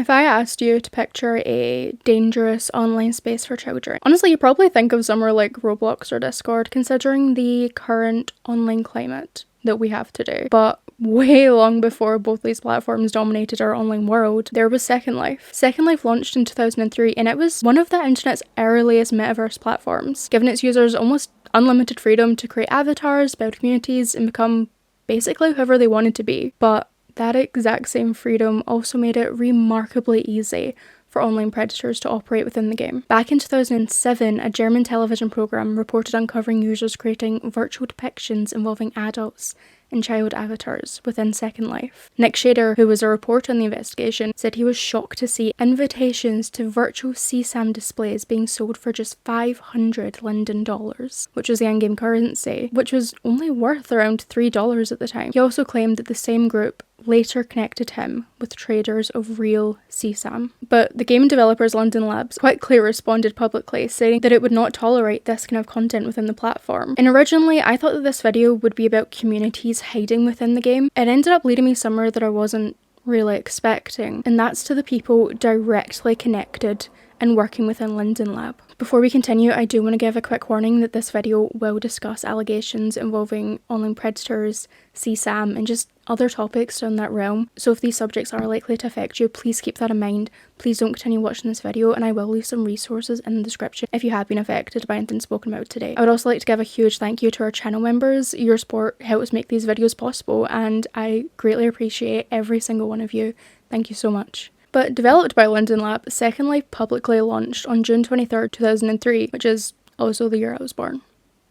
If I asked you to picture a dangerous online space for children, honestly, you probably think of somewhere like Roblox or Discord, considering the current online climate that we have today. But way long before both these platforms dominated our online world, there was Second Life. Second Life launched in 2003, and it was one of the internet's earliest metaverse platforms, giving its users almost unlimited freedom to create avatars, build communities, and become basically whoever they wanted to be. But that exact same freedom also made it remarkably easy for online predators to operate within the game. Back in 2007, a German television program reported uncovering users creating virtual depictions involving adults and child avatars within Second Life. Nick Shader, who was a reporter on the investigation, said he was shocked to see invitations to virtual CSAM displays being sold for just 500 Linden dollars, which was the in-game currency, which was only worth around $3 at the time. He also claimed that the same group later connected him with traders of real CSAM. But the game developers London Labs quickly responded publicly, saying that it would not tolerate this kind of content within the platform. And originally, I thought that this video would be about communities hiding within the game. It ended up leading me somewhere that I wasn't really expecting, and that's to the people directly connected and working within Linden Lab. Before we continue, I do want to give a quick warning that this video will discuss allegations involving online predators, CSAM, and just other topics in that realm. So if these subjects are likely to affect you, please keep that in mind. Please don't continue watching this video, and I will leave some resources in the description if you have been affected by anything spoken about today. I would also like to give a huge thank you to our channel members. Your support helps make these videos possible, and I greatly appreciate every single one of you. Thank you so much. But developed by Linden Lab, Second Life publicly launched on June 23rd, 2003, which is also the year I was born.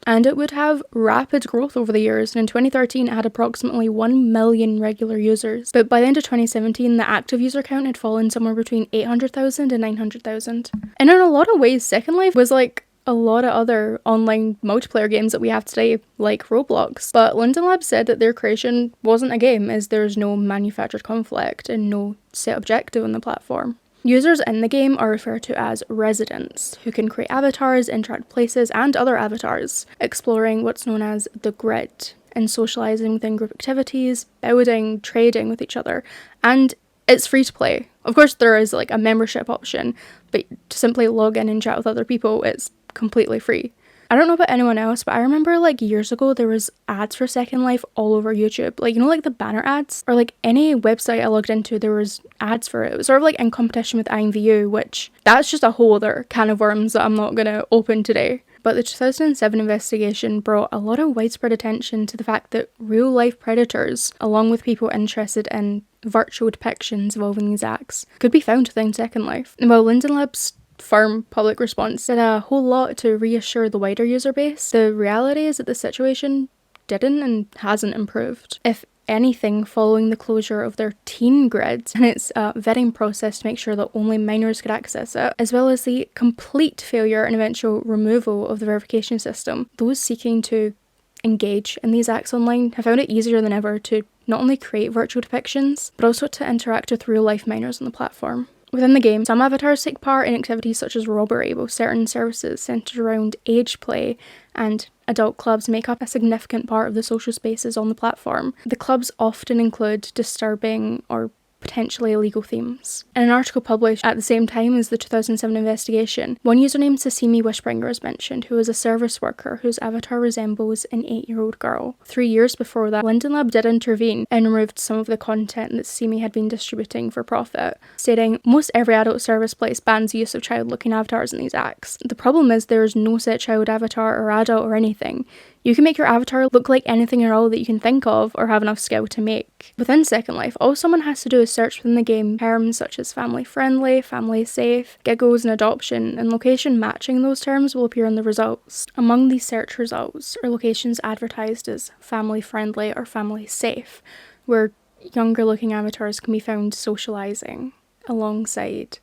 And it would have rapid growth over the years, and in 2013 it had approximately 1 million regular users. But by the end of 2017, the active user count had fallen somewhere between 800,000 and 900,000. And in a lot of ways, Second Life was like a lot of other online multiplayer games that we have today, like Roblox. But Linden Lab said that their creation wasn't a game, as there's no manufactured conflict and no set objective on the platform. Users in the game are referred to as residents, who can create avatars, interact with places, and other avatars, exploring what's known as the grid, and socialising within group activities, building, trading with each other, and it's free to play. Of course, there is like a membership option, but to simply log in and chat with other people, it's completely free. I don't know about anyone else, but I remember like years ago there was ads for Second Life all over YouTube. Like, you know, like the banner ads? Or like any website I logged into, there was ads for it. It was sort of like in competition with IMVU, which that's just a whole other can of worms that I'm not going to open today. But the 2007 investigation brought a lot of widespread attention to the fact that real-life predators, along with people interested in virtual depictions involving these acts, could be found within Second Life. And while Linden Lab's firm public response did a whole lot to reassure the wider user base, the reality is that the situation didn't and hasn't improved. If anything, following the closure of their teen grid and its vetting process to make sure that only minors could access it, as well as the complete failure and eventual removal of the verification system, those seeking to engage in these acts online have found it easier than ever to not only create virtual depictions, but also to interact with real-life minors on the platform. Within the game, some avatars take part in activities such as robbery, while certain services centered around age play and adult clubs make up a significant part of the social spaces on the platform. The clubs often include disturbing or potentially illegal themes. In an article published at the same time as the 2007 investigation, one user named Sasimi Wishbringer is mentioned, who is a service worker whose avatar resembles an 8-year-old girl. 3 years before that, Linden Lab did intervene and removed some of the content that Sasimi had been distributing for profit, stating, "Most every adult service place bans the use of child-looking avatars in these acts. The problem is there is no set child avatar or adult or anything. You can make your avatar look like anything at all that you can think of or have enough skill to make." Within Second Life, all someone has to do is search within the game terms such as family friendly, family safe, giggles, and adoption, and location matching those terms will appear in the results. Among these search results are locations advertised as family friendly or family safe, where younger looking avatars can be found socialising alongside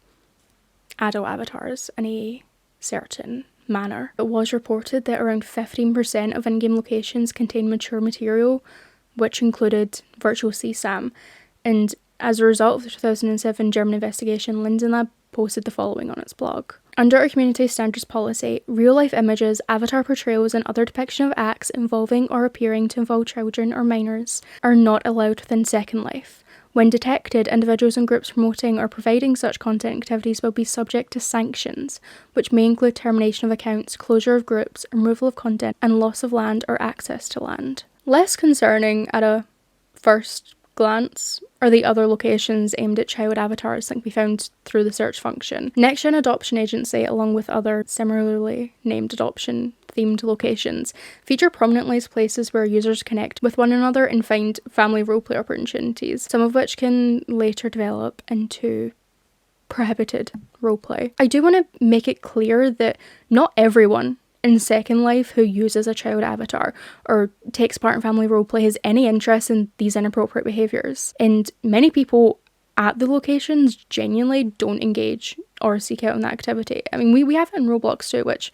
adult avatars in a certain manner. It was reported that around 15% of in-game locations contain mature material, which included virtual CSAM, and as a result of the 2007 German investigation, Linden Lab posted the following on its blog. Under our community standards policy, real-life images, avatar portrayals, and other depiction of acts involving or appearing to involve children or minors are not allowed within Second Life. When detected, individuals and groups promoting or providing such content activities will be subject to sanctions, which may include termination of accounts, closure of groups, removal of content, and loss of land or access to land. Less concerning at a first glance are the other locations aimed at child avatars that can be found through the search function. Next Gen Adoption Agency, along with other similarly named adoption themed locations, feature prominently as places where users connect with one another and find family roleplay opportunities, some of which can later develop into prohibited roleplay. I do want to make it clear that not everyone in Second Life who uses a child avatar or takes part in family roleplay has any interest in these inappropriate behaviours, and many people at the locations genuinely don't engage or seek out on that activity. I mean, we have it in Roblox too, which,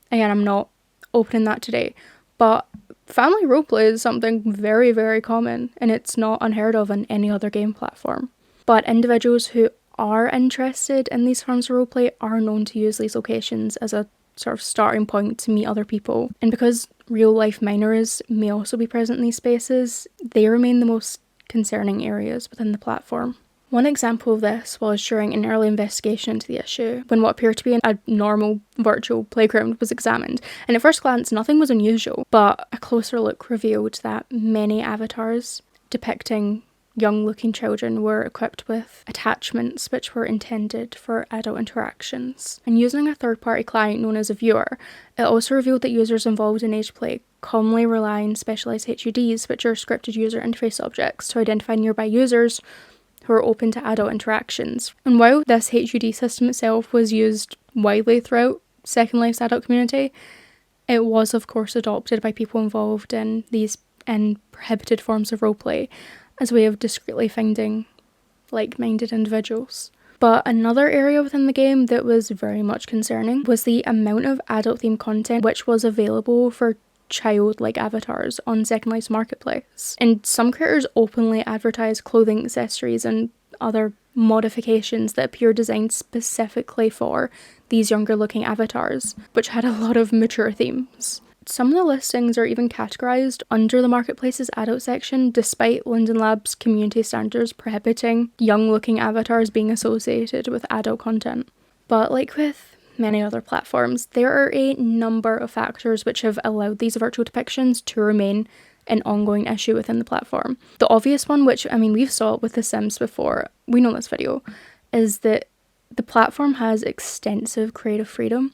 again, I'm not opening that today, but family roleplay is something very, very common, and it's not unheard of on any other game platform. But individuals who are interested in these forms of roleplay are known to use these locations as a sort of starting point to meet other people. And because real life minors may also be present in these spaces, they remain the most concerning areas within the platform. One example of this was during an early investigation into the issue, when what appeared to be a normal virtual playground was examined. And at first glance, nothing was unusual, but a closer look revealed that many avatars depicting young-looking children were equipped with attachments which were intended for adult interactions. And using a third-party client known as a viewer, it also revealed that users involved in age play commonly rely on specialised HUDs, which are scripted user interface objects, to identify nearby users who are open to adult interactions. And while this HUD system itself was used widely throughout Second Life's adult community, it was of course adopted by people involved in these prohibited forms of roleplay as a way of discreetly finding like-minded individuals. But another area within the game that was very much concerning was the amount of adult-themed content which was available for child-like avatars on Second Life's marketplace. And some creators openly advertise clothing, accessories, and other modifications that appear designed specifically for these younger-looking avatars, which had a lot of mature themes. Some of the listings are even categorised under the marketplace's adult section, despite Linden Labs' community standards prohibiting young-looking avatars being associated with adult content. But like with many other platforms, there are a number of factors which have allowed these virtual depictions to remain an ongoing issue within the platform. The obvious one, which, I mean, we've saw it with The Sims before, we know this video, is that the platform has extensive creative freedom.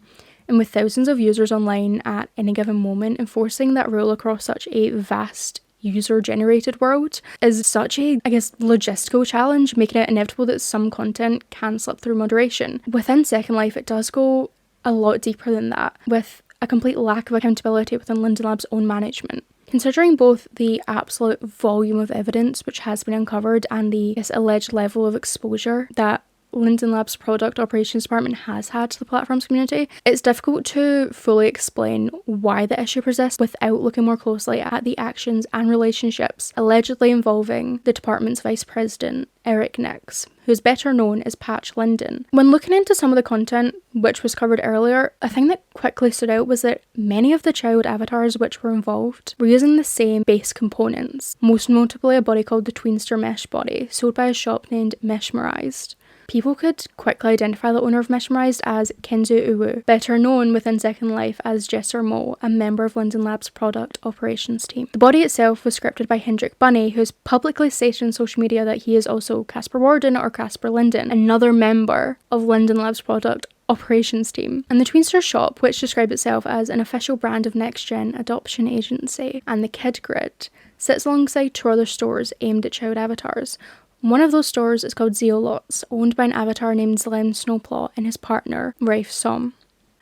And with thousands of users online at any given moment, enforcing that rule across such a vast user-generated world is such a, logistical challenge, making it inevitable that some content can slip through moderation. Within Second Life, it does go a lot deeper than that, with a complete lack of accountability within Linden Labs' own management. Considering both the absolute volume of evidence which has been uncovered and the alleged level of exposure that Linden Labs' product operations department has had to the platform's community, it's difficult to fully explain why the issue persists without looking more closely at the actions and relationships allegedly involving the department's vice president, Eric Nix, who's better known as Patch Linden. When looking into some of the content which was covered earlier, a thing that quickly stood out was that many of the child avatars which were involved were using the same base components, most notably a body called the Tweenster Mesh Body, sold by a shop named Meshmerized. People could quickly identify the owner of Meshmerized as Kenzo Uwu, better known within Second Life as Jesser Mo, a member of Linden Labs' product operations team. The body itself was scripted by Hendrik Bunny, who's publicly stated on social media that he is also Casper Warden or Casper Linden, another member of Linden Labs' product operations team. And the Tweenster shop, which describes itself as an official brand of Next Gen Adoption Agency, and the Kid Grid, sits alongside two other stores aimed at child avatars. One of those stores is called Zeolots, owned by an avatar named Zlem Snowplow and his partner, Rafe Som.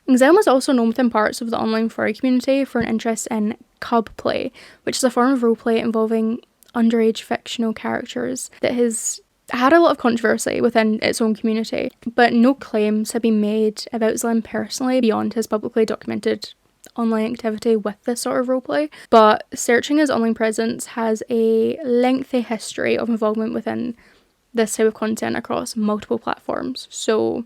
Zlem was also known within parts of the online furry community for an interest in cub play, which is a form of roleplay involving underage fictional characters that has had a lot of controversy within its own community, but no claims have been made about Zlem personally beyond his publicly documented online activity with this sort of roleplay, but searching his online presence has a lengthy history of involvement within this type of content across multiple platforms, so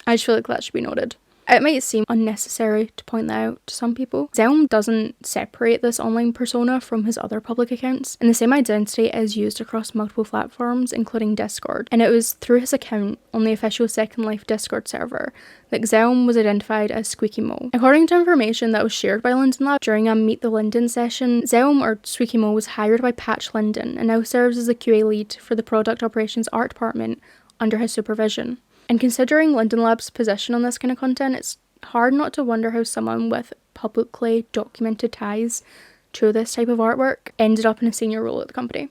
I just feel like that should be noted. It might seem unnecessary to point that out to some people. Zelm doesn't separate this online persona from his other public accounts, and the same identity is used across multiple platforms, including Discord. And it was through his account on the official Second Life Discord server that Zelm was identified as Squeaky Mo. According to information that was shared by Linden Lab during a Meet the Linden session, Zelm, or Squeaky Mo, was hired by Patch Linden and now serves as the QA lead for the Product Operations Art Department under his supervision. And considering Linden Lab's position on this kind of content, it's hard not to wonder how someone with publicly documented ties to this type of artwork ended up in a senior role at the company.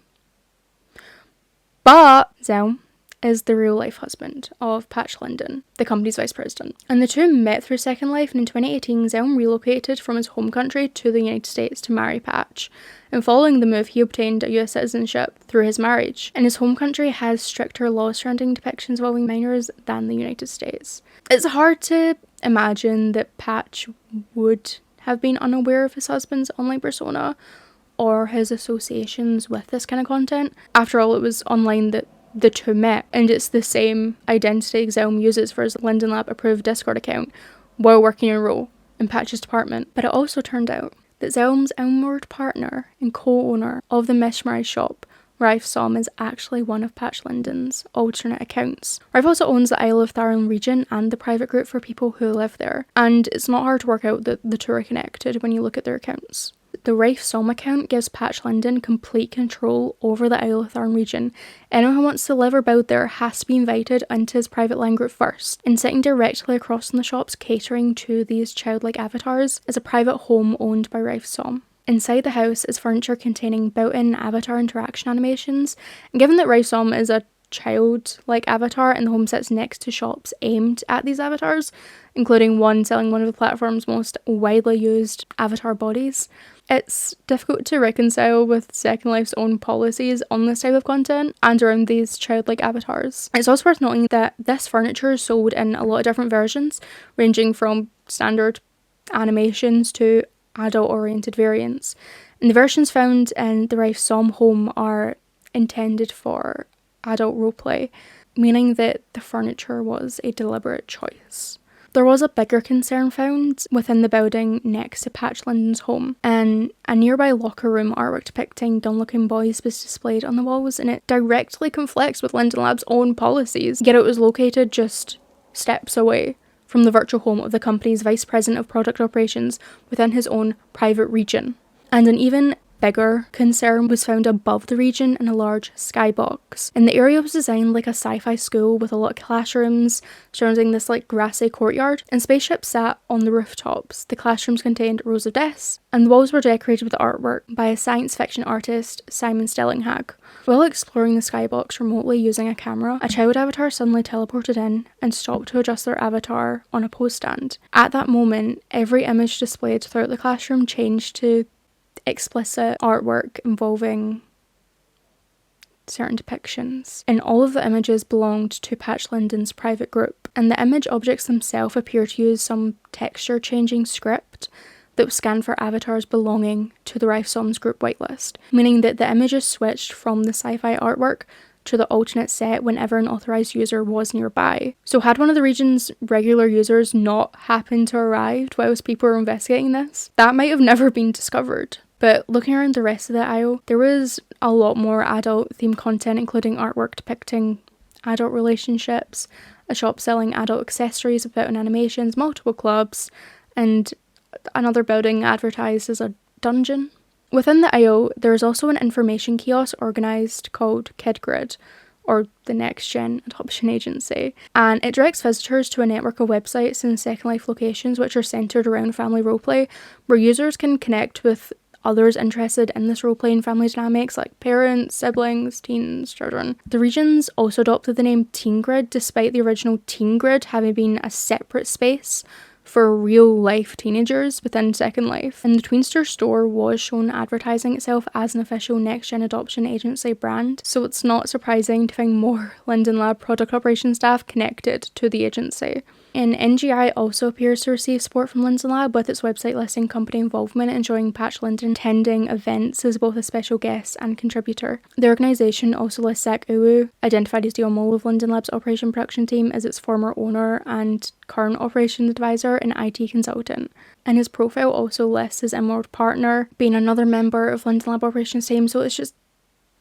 But Zelm is the real-life husband of Patch Linden, the company's vice president. And the two met through Second Life, and in 2018, Zelm relocated from his home country to the United States to marry Patch. And following the move, he obtained a US citizenship through his marriage. And his home country has stricter laws surrounding depictions involving minors than the United States. It's hard to imagine that Patch would have been unaware of his husband's online persona or his associations with this kind of content. After all, it was online that the two met, and it's the same identity Zelm uses for his Linden Lab approved Discord account while working a role in Patch's department. But it also turned out that Zelm's inward partner and co-owner of the Mishmash shop, Raif Som, is actually one of Patch Linden's alternate accounts. Raif also owns the Isle of Tharon region and the private group for people who live there, and it's not hard to work out that the two are connected when you look at their accounts. The Raif Som account gives Patch Linden complete control over the Isle of Tharon region. Anyone who wants to live or build there has to be invited into his private land group first. And sitting directly across from the shops catering to these childlike avatars is a private home owned by Raif Som. Inside the house is furniture containing built-in avatar interaction animations, and given that Raif Som is a child-like avatar and the home sits next to shops aimed at these avatars, including one selling one of the platform's most widely used avatar bodies, it's difficult to reconcile with Second Life's own policies on this type of content and around these childlike avatars. It's also worth noting that this furniture is sold in a lot of different versions, ranging from standard animations to adult-oriented variants. And the versions found in the Raif Som home are intended for adult roleplay, meaning that the furniture was a deliberate choice. There was a bigger concern found within the building next to Patch Linden's home, and a nearby locker room artwork depicting dumb-looking boys was displayed on the walls, and it directly conflicts with Linden Lab's own policies, yet it was located just steps away from the virtual home of the company's vice president of product operations within his own private region. And an even bigger concern was found above the region in a large skybox. And the area was designed like a sci-fi school with a lot of classrooms surrounding this grassy courtyard, and spaceships sat on the rooftops. The classrooms contained rows of desks, and the walls were decorated with artwork by a science fiction artist, Simon Stellinghag. While exploring the skybox remotely using a camera, a child avatar suddenly teleported in and stopped to adjust their avatar on a pose stand. At that moment, every image displayed throughout the classroom changed to explicit artwork involving certain depictions, and all of the images belonged to Patch Linden's private group, and the image objects themselves appear to use some texture changing script that was scanned for avatars belonging to the Raif Som's group whitelist, meaning that the images switched from the sci-fi artwork to the alternate set whenever an authorized user was nearby. So had one of the region's regular users not happened to arrive whilst people were investigating this, that might have never been discovered. But looking around the rest of the aisle, there was a lot more adult-themed content, including artwork depicting adult relationships, a shop selling adult accessories with built-in animations, multiple clubs, and another building advertised as a dungeon. Within the aisle, there is also an information kiosk organised called KidGrid, or the Next Gen Adoption Agency, and it directs visitors to a network of websites and Second Life locations which are centred around family roleplay, where users can connect with others interested in this roleplay and family dynamics like parents, siblings, teens, children. The regions also adopted the name Teen Grid, despite the original Teen Grid having been a separate space for real-life teenagers within Second Life. And the Tweenster store was shown advertising itself as an official next-gen adoption agency brand, so it's not surprising to find more Linden Lab product operations staff connected to the agency. And NGI also appears to receive support from Linden Lab, with its website listing company involvement and showing Patch Linden attending events as both a special guest and contributor. The organisation also lists Zach Uwu, identified as the Mole of Linden Lab's operation production team, as its former owner and current operations advisor and IT consultant. And his profile also lists his Emerald partner being another member of Linden Lab operations team, so it's just,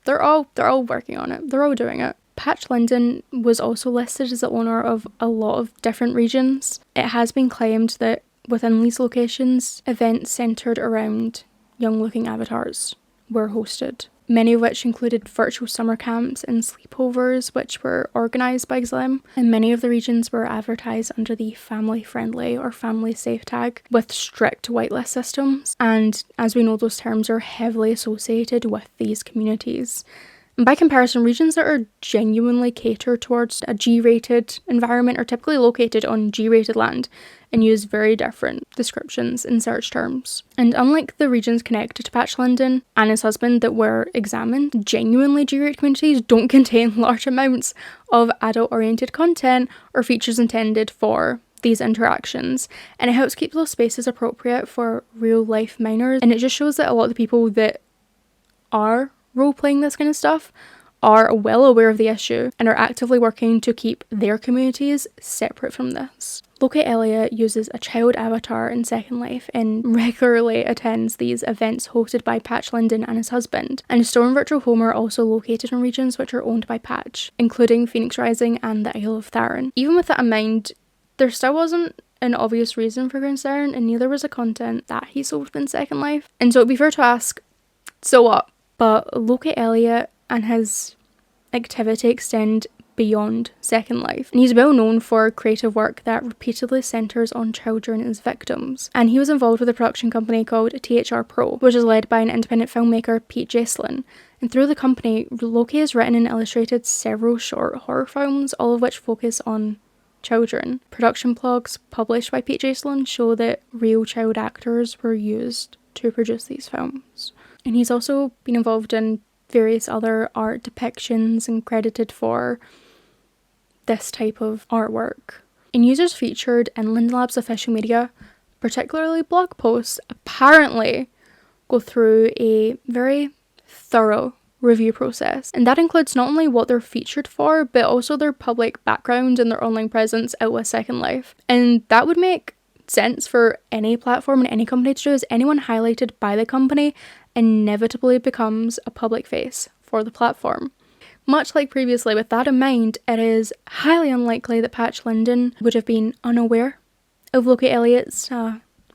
they're all working on it. They're all doing it. Patch Linden was also listed as the owner of a lot of different regions. It has been claimed that within these locations, events centred around young-looking avatars were hosted, many of which included virtual summer camps and sleepovers, which were organised by XLM, and many of the regions were advertised under the family-friendly or family-safe tag with strict whitelist systems, and as we know, those terms are heavily associated with these communities. And by comparison, regions that are genuinely catered towards a G-rated environment are typically located on G-rated land and use very different descriptions in search terms. And unlike the regions connected to Patch Linden and his husband that were examined, genuinely G-rated communities don't contain large amounts of adult-oriented content or features intended for these interactions, and it helps keep those spaces appropriate for real-life minors, and it just shows that a lot of the people that are role-playing this kind of stuff are well aware of the issue and are actively working to keep their communities separate from this. Locate Elliot uses a child avatar in Second Life and regularly attends these events hosted by Patch Linden and his husband, and his store and virtual home are also located in regions which are owned by Patch, including Phoenix Rising and the Isle of Tharon. Even with that in mind, there still wasn't an obvious reason for concern, and neither was the content that he sold within Second Life. And so it'd be fair to ask, so what? But Locate Elliot and his activity extend beyond Second Life, and he's well known for creative work that repeatedly centres on children as victims. And he was involved with a production company called THR Pro, which is led by an independent filmmaker, Pete Jaslin. And through the company, Loki has written and illustrated several short horror films, all of which focus on children. Production blogs published by Pete Jaslin show that real child actors were used to produce these films. And he's also been involved in various other art depictions and credited for this type of artwork. And users featured in Linden Lab's official media, particularly blog posts, apparently go through a very thorough review process. And that includes not only what they're featured for, but also their public background and their online presence out with Second Life. And that would make sense for any platform and any company to do, as anyone highlighted by the company inevitably becomes a public face for the platform. Much like previously, with that in mind, it is highly unlikely that Patch Linden would have been unaware of Locate Elliot's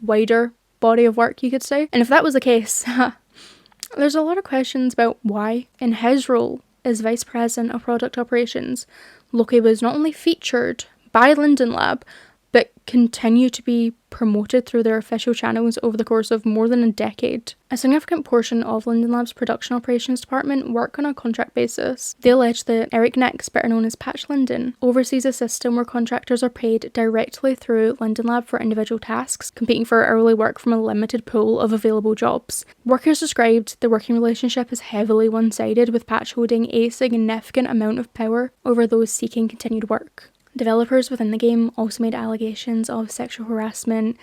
wider body of work, you could say. And if that was the case, there's a lot of questions about why, in his role as Vice President of Product Operations, Loki was not only featured by Linden Lab, but continue to be promoted through their official channels over the course of more than a decade. A significant portion of Linden Lab's production operations department work on a contract basis. They allege that Eric Nix, better known as Patch Linden, oversees a system where contractors are paid directly through Linden Lab for individual tasks, competing for hourly work from a limited pool of available jobs. Workers described the working relationship as heavily one-sided, with Patch holding a significant amount of power over those seeking continued work. Developers within the game also made allegations of sexual harassment,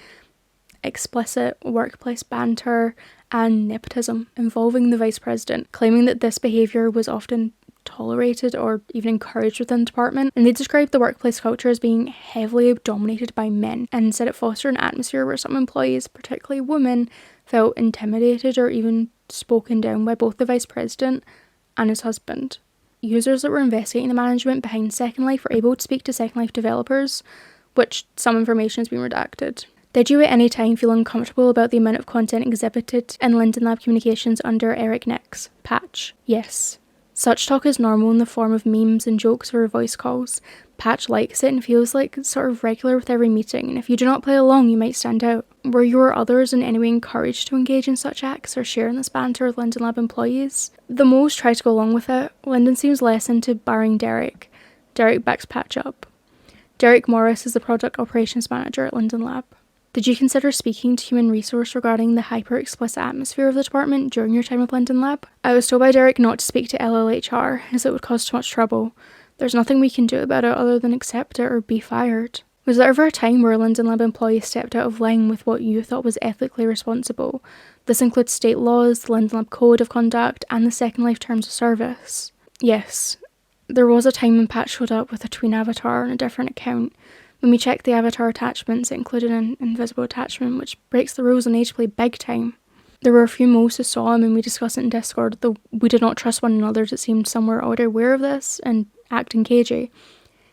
explicit workplace banter, and nepotism involving the vice president, claiming that this behaviour was often tolerated or even encouraged within the department. And they described the workplace culture as being heavily dominated by men, and said it fostered an atmosphere where some employees, particularly women, felt intimidated or even spoken down by both the vice president and his husband. Users that were investigating the management behind Second Life were able to speak to Second Life developers, which some information has been redacted. Did you at any time feel uncomfortable about the amount of content exhibited in Linden Lab communications under Eric Nix, Patch? Yes. Such talk is normal in the form of memes and jokes or voice calls. Patch likes it and feels like it's sort of regular with every meeting, and if you do not play along, you might stand out. Were you or others in any way encouraged to engage in such acts or share in this banter with Linden Lab employees? The most try to go along with it. Linden seems less into barring Derek. Derek backs Patch up. Derek Morris is the product operations manager at Linden Lab. Did you consider speaking to human resource regarding the hyper-explicit atmosphere of the department during your time with Linden Lab? I was told by Derek not to speak to LLHR, as it would cause too much trouble. There's nothing we can do about it other than accept it or be fired. Was there ever a time where a Linden Lab employee stepped out of line with what you thought was ethically responsible? This includes state laws, the Linden Lab Code of Conduct, and the Second Life Terms of Service. Yes, there was a time when Pat showed up with a tween avatar on a different account. When we checked the avatar attachments, it included an invisible attachment, which breaks the rules on Ageplay big time. There were a few moles who saw him, and we discussed it in Discord, though we did not trust one another as it seemed some were already aware of this and acting cagey.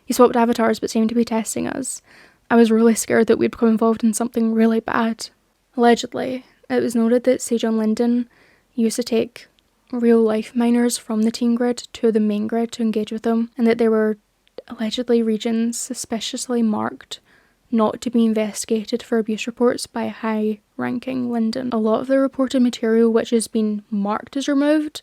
He swapped avatars but seemed to be testing us. I was really scared that we'd become involved in something really bad. Allegedly, it was noted that Sejong Linden used to take real-life minors from the teen grid to the main grid to engage with them, and that there were allegedly regions suspiciously marked not to be investigated for abuse reports by a high-ranking Linden. A lot of the reported material which has been marked as removed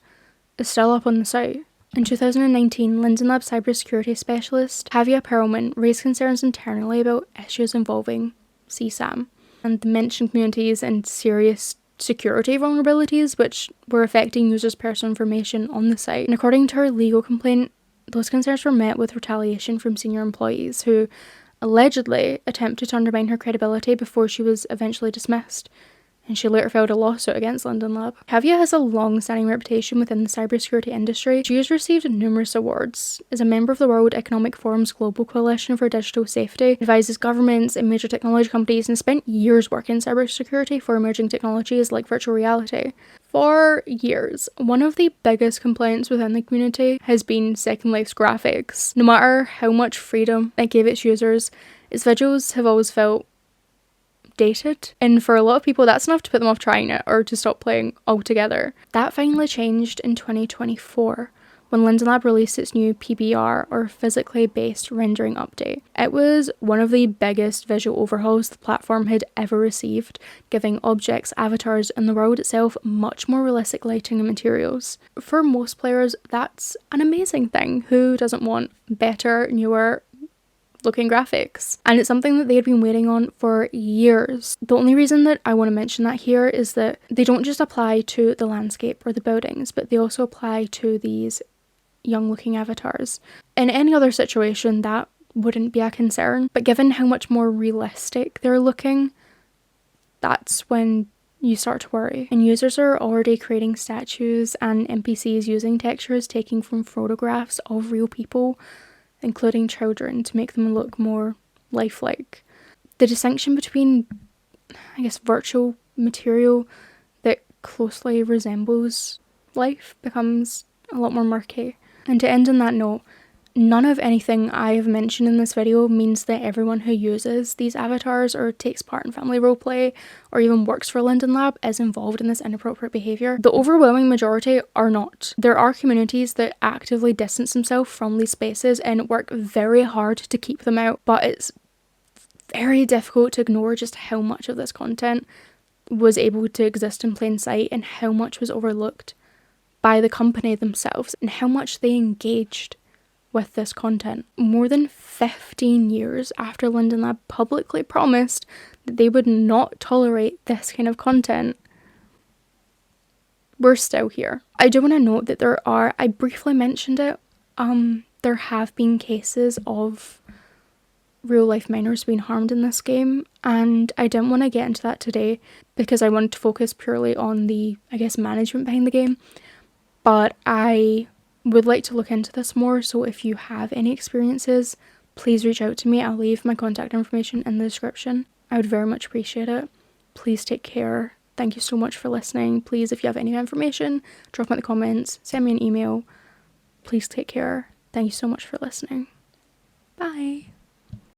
is still up on the site. In 2019, Linden Lab cybersecurity specialist Javier Perlman raised concerns internally about issues involving CSAM and the mentioned communities and serious security vulnerabilities which were affecting users' personal information on the site. And according to her legal complaint, those concerns were met with retaliation from senior employees who allegedly attempted to undermine her credibility before she was eventually dismissed, and she later filed a lawsuit against Linden Lab. Kavya has a long-standing reputation within the cybersecurity industry. She has received numerous awards. As a member of the World Economic Forum's Global Coalition for Digital Safety, advises governments and major technology companies, and spent years working in cybersecurity for emerging technologies like virtual reality. For years, one of the biggest complaints within the community has been Second Life's graphics. No matter how much freedom it gave its users, its visuals have always felt dated, and for a lot of people that's enough to put them off trying it or to stop playing altogether. That finally changed in 2024 when Linden Lab released its new PBR, or physically based rendering update. It was one of the biggest visual overhauls the platform had ever received, giving objects, avatars, and the world itself much more realistic lighting and materials. For most players, that's an amazing thing. Who doesn't want better, newer looking graphics? And it's something that they had been waiting on for years. The only reason that I want to mention that here is that they don't just apply to the landscape or the buildings, but they also apply to these young looking avatars. In any other situation that wouldn't be a concern, but given how much more realistic they're looking, that's when you start to worry. And users are already creating statues and NPCs using textures taken from photographs of real people, including children, to make them look more lifelike. The distinction between, I guess, virtual material that closely resembles life becomes a lot more murky. And to end on that note, none of anything I have mentioned in this video means that everyone who uses these avatars or takes part in family roleplay or even works for Linden Lab is involved in this inappropriate behaviour. The overwhelming majority are not. There are communities that actively distance themselves from these spaces and work very hard to keep them out, but it's very difficult to ignore just how much of this content was able to exist in plain sight and how much was overlooked by the company themselves and how much they engaged with this content. More than 15 years after Linden Lab publicly promised that they would not tolerate this kind of content, we're still here. I do want to note that I briefly mentioned it, there have been cases of real life minors being harmed in this game, and I didn't want to get into that today because I wanted to focus purely on the, I guess, management behind the game. But I would like to look into this more, so if you have any experiences, please reach out to me. I'll leave my contact information in the description. I would very much appreciate it. Please take care. Thank you so much for listening. Please, if you have any information, drop them in the comments, send me an email. Please take care. Thank you so much for listening. Bye.